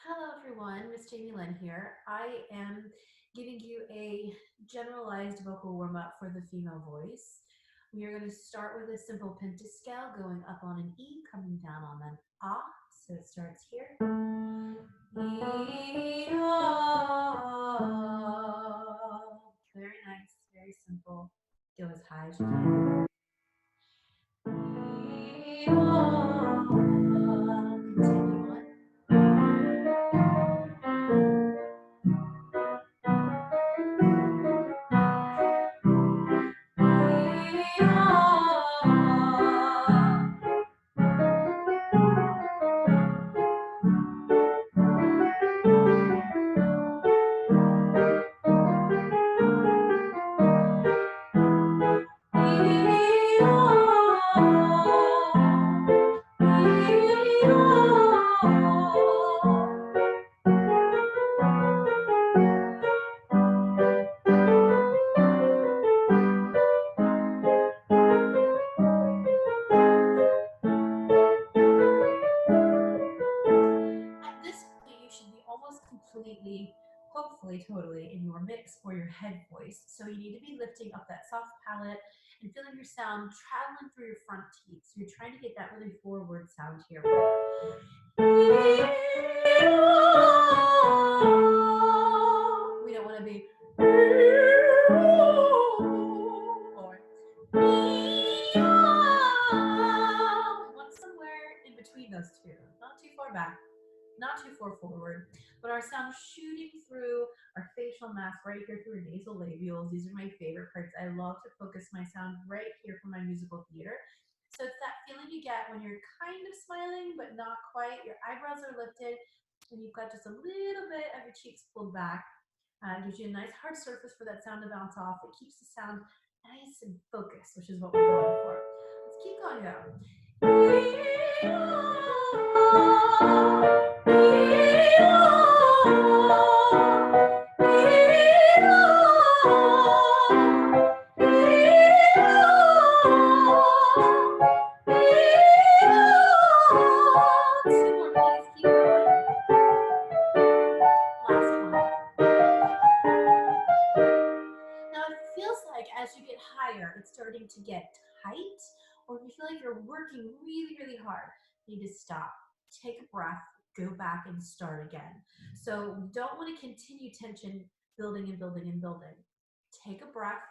Hello everyone, Miss Jamie Lynn here. I am giving you a generalized vocal warm-up for the female voice. We are going to start with a simple pentascale going up on an E, coming down on an A. So it starts here. E, ah. Very nice, very simple. Go as high as you can. E, ah. Continue on. At this point, you should be almost completely, hopefully totally, in your mix or your head voice. So you need to be lifting up that soft palate and feeling your sound traveling through your front teeth. So you're trying to get that really forward sound here. We don't want to be or we want somewhere in between those two, not too far back, not too far forward, but our sound shooting through our facial mask right here through our nasal labials. These are my favorite parts. I love to focus my sound right here for my musical theater. So it's that feeling you get when you're kind of smiling, but not quite. Your eyebrows are lifted, and you've got just a little bit of your cheeks pulled back. It gives you a nice hard surface for that sound to bounce off. It keeps the sound nice and focused, which is what we're going for. Let's keep going though. Two more, please. Keep going. Last one. Now it feels like as you get higher, it's starting to get tight, or if you feel like you're working really, really hard, you need to stop, take a breath, go back and start again. So we don't want to continue tension building and building and building. Take a breath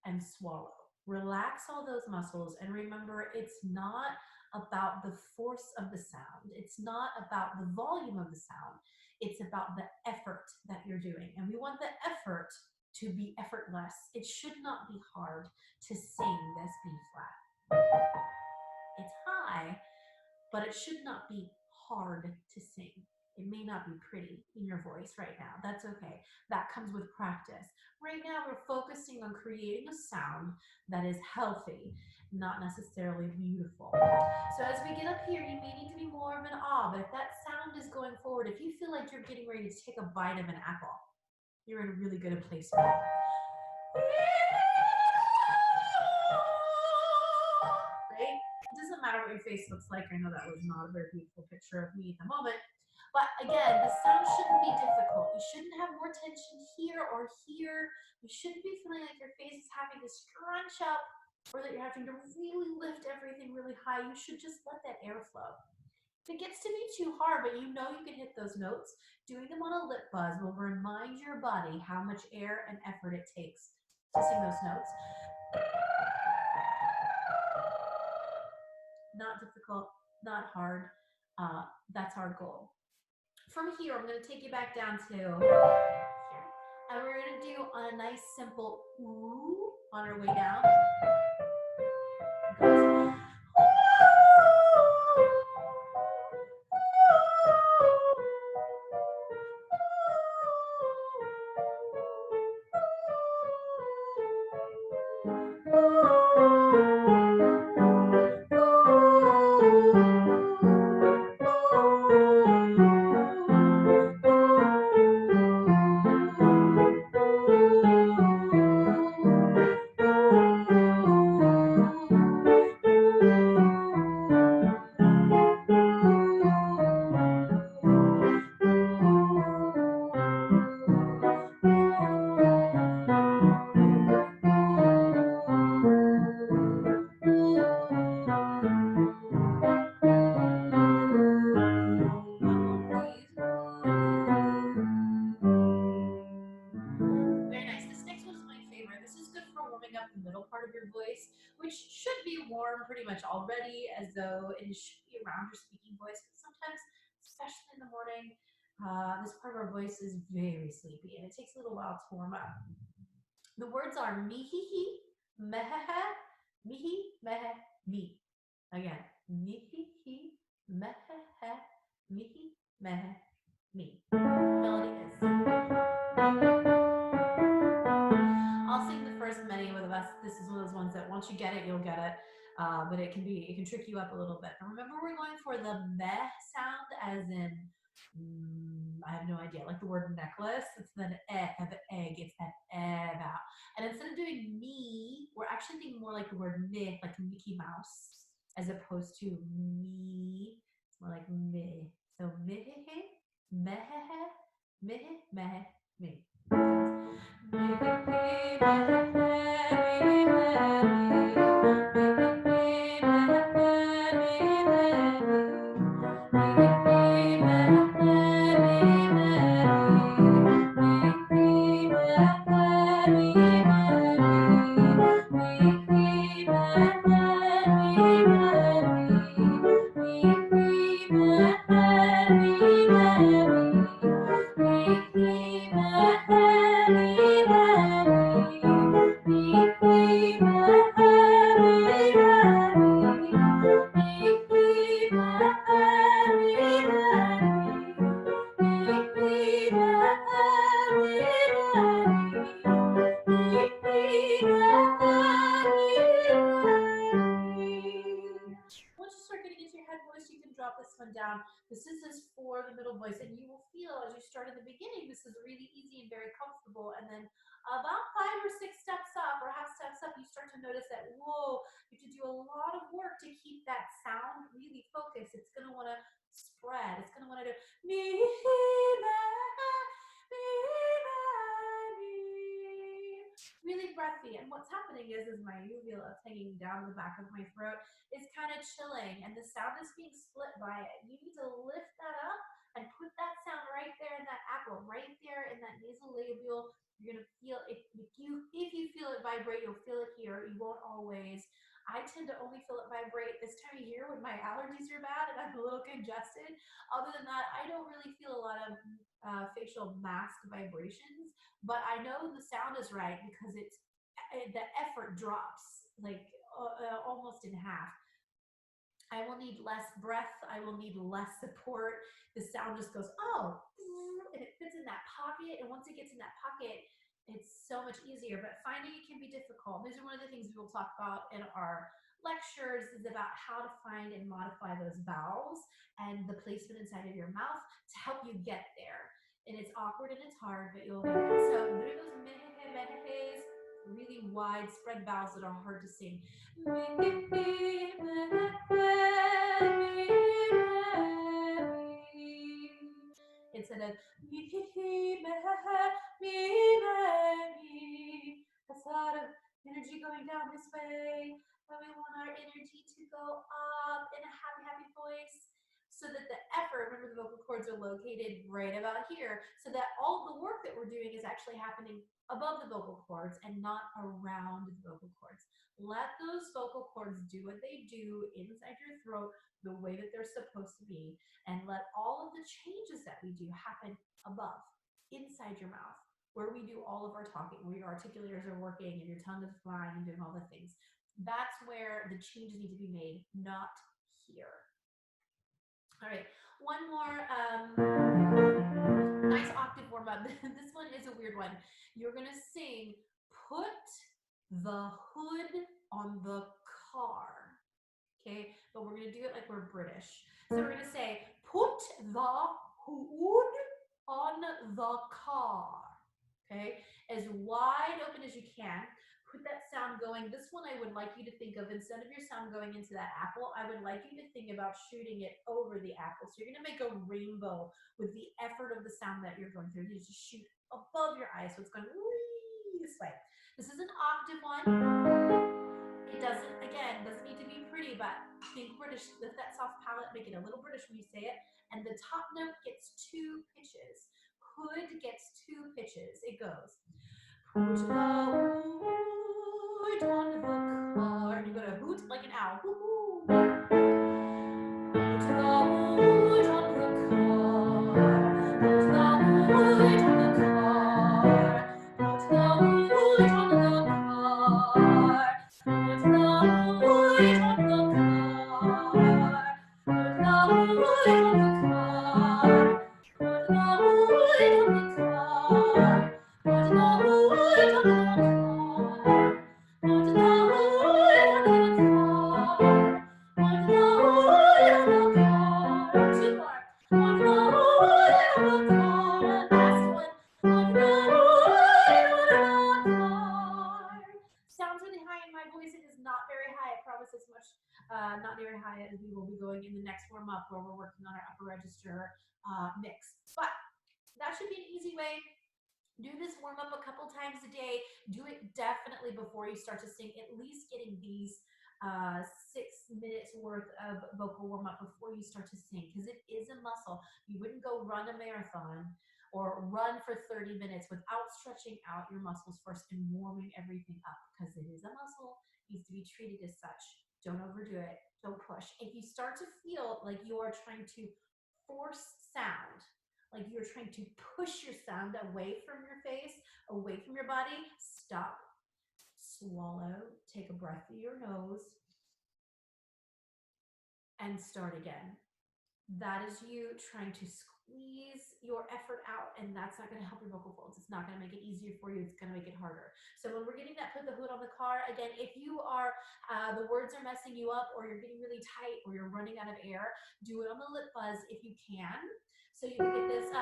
and swallow. Relax all those muscles and remember it's not about the force of the sound. It's not about the volume of the sound. It's about the effort that you're doing. And we want the effort to be effortless. It should not be hard to sing this B flat. It's high, but it should not be hard to sing. It may not be pretty in your voice right now. That's okay. That comes with practice. Right now, we're focusing on creating a sound that is healthy, not necessarily beautiful. So as we get up here, you may need to be more of an ah, but if that sound is going forward, if you feel like you're getting ready to take a bite of an apple, you're in a really good place for it. Right? It doesn't matter what your face looks like. I know that was not a very beautiful picture of me at the moment. But again, the sound shouldn't be difficult. You shouldn't have more tension here or here. You shouldn't be feeling like your face is having to scrunch up or that you're having to really lift everything really high. You should just let that air flow. If it gets to be too hard, but you know you can hit those notes, doing them on a lip buzz will remind your body how much air and effort it takes to sing those notes. Not difficult, not hard. That's our goal. From here, I'm going to take you back down to here. And we're going to do a nice simple ooh on our way down. Goes, much already as though it should be around your speaking voice, but sometimes, especially in the morning, this part of our voice is very sleepy and it takes a little while to warm up. The words are mihihi, mehehe, mihi, mehe, mi. Again, mihihi, mehehe, mihi, mehe, mi. Melody is. I'll sing the first many with us. This is one of those ones that once you get it, you'll get it. But it can trick you up a little bit. But remember, we're going for the meh sound, as in I have no idea, like the word necklace. It's then of egg. It's an out. And instead of doing me, we're actually thinking more like the word meh, like Mickey Mouse, as opposed to me. It's more like meh. So meh, meh, meh, meh, me. Once you start getting into your head voice, you can drop this one down. This is for the middle voice, and you will feel as you start in the beginning, this is really easy and very comfortable. And then about 5 or 6 steps up, or half steps up, you start to notice that, whoa, you have to do a lot of work to keep that sound really focused. It's going to want to spread. It's going to want to do me, really breathy. And what's happening is my uvula hanging down the back of my throat is kind of chilling, and the sound is being split by it. You need to lift that up and put that sound right there in that apple, right there in that nasal labial. You're gonna feel it. If you feel it vibrate, you'll feel it here. You won't always. I tend to only feel it vibrate this time of year when my allergies are bad and I'm a little congested. Other than that, I don't really feel a lot of facial mask vibrations, but I know the sound is right because the effort drops like almost in half. I will need less breath. I will need less support. The sound just goes, oh, and it fits in that pocket. And once it gets in that pocket, it's so much easier. But finding it can be difficult. These are one of the things we will talk about in our lectures, is about how to find and modify those vowels and the placement inside of your mouth to help you get there. And it's awkward and it's hard, but you'll get it. So there are those mehehes, really widespread vowels that are hard to sing. Instead of that's a lot of energy going down this way, and we want our energy to go up in a happy, happy voice, so that the effort, remember the vocal cords are located right about here, so that all the work that we're doing is actually happening above the vocal cords and not around the vocal cords. Let those vocal cords do what they do inside your throat the way that they're supposed to be, and let all of the changes that we do happen above, inside your mouth, where we do all of our talking, where your articulators are working and your tongue is flying and doing all the things. That's where the changes need to be made, not here. All right, one more nice octave warm up. This one is a weird one. You're gonna sing, put the hood on the car. Okay, but we're gonna do it like we're British. So we're gonna say, put the hood on the car. Okay, as wide open as you can. Put that sound going. This one I would like you to think of, instead of your sound going into that apple, I would like you to think about shooting it over the apple. So you're gonna make a rainbow with the effort of the sound that you're going through. You just shoot above your eyes, so it's going this way. This is an octave one. It doesn't need to be pretty, but think British. Lift that soft palate, make it a little British when you say it. And the top note gets 2 pitches. Hood gets 2 pitches. It goes, Hoot the hoot on the car. And you go to hoot like an owl. Hoo-hoo. Hoot the hoot on the car. Hoot the hoot on the car. Hoot the hoot on the car. Hoot the hoot on the car. Hoot the hoot on the car. Hoot the hoot on the car. Hoot the hoot on the car. Hoot the hoot on the car. Hoot the hoot on the car. Two more. Hoot the hoot on the car. Last one. Hoot the hoot on the car. Sounds really high in my voice. It is not very high. I promise as much, not very high as we will be going in the next warm up where we're working on our upper register mix. But that should be an easy way. Do this warm up a couple times a day. Do it definitely before you start to sing, at least getting these 6 minutes worth of vocal warm up before you start to sing, because it is a muscle. You wouldn't go run a marathon or run for 30 minutes without stretching out your muscles first and warming everything up, because it is a muscle, it needs to be treated as such. Don't overdo it. Don't push. If you start to feel like you are trying to force sound, like you're trying to push your sound away from your face, away from your body, stop, swallow, take a breath through your nose, and start again. That is you trying to squeeze your effort out, and that's not going to help your vocal folds. It's not going to make it easier for you. It's going to make it harder. So when we're getting that put the hood on the car, again, if you are the words are messing you up, or you're getting really tight, or you're running out of air, do it on the lip buzz if you can. So you can get this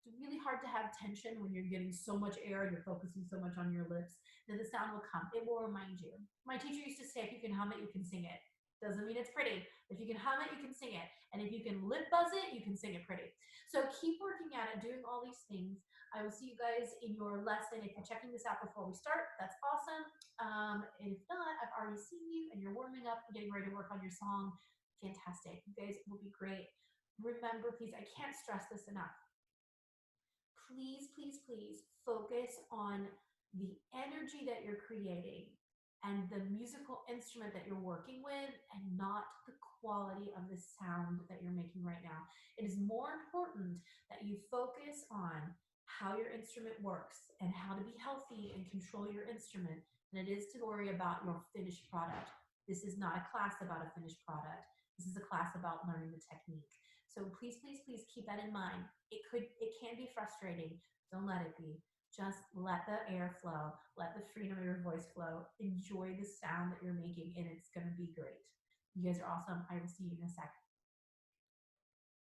it's really hard to have tension when you're getting so much air and you're focusing so much on your lips. Then the sound will come. It will remind you. My teacher used to say, if you can hum it, you can sing it. Doesn't mean it's pretty. If you can hum it, you can sing it. And if you can lip buzz it, you can sing it pretty. So keep working at it, doing all these things. I will see you guys in your lesson. If you're checking this out before we start, that's awesome. And if not, I've already seen you and you're warming up and getting ready to work on your song. Fantastic. You guys will be great. Remember, please, I can't stress this enough. Please, please, please focus on the energy that you're creating and the musical instrument that you're working with, and not the quality of the sound that you're making right now. It is more important that you focus on how your instrument works and how to be healthy and control your instrument than it is to worry about your finished product. This is not a class about a finished product. This is a class about learning the technique. So please, please, please keep that in mind. It can be frustrating. Don't let it be. Just let the air flow, let the freedom of your voice flow. Enjoy the sound that you're making, and it's going to be great. You guys are awesome. I will see you in a sec.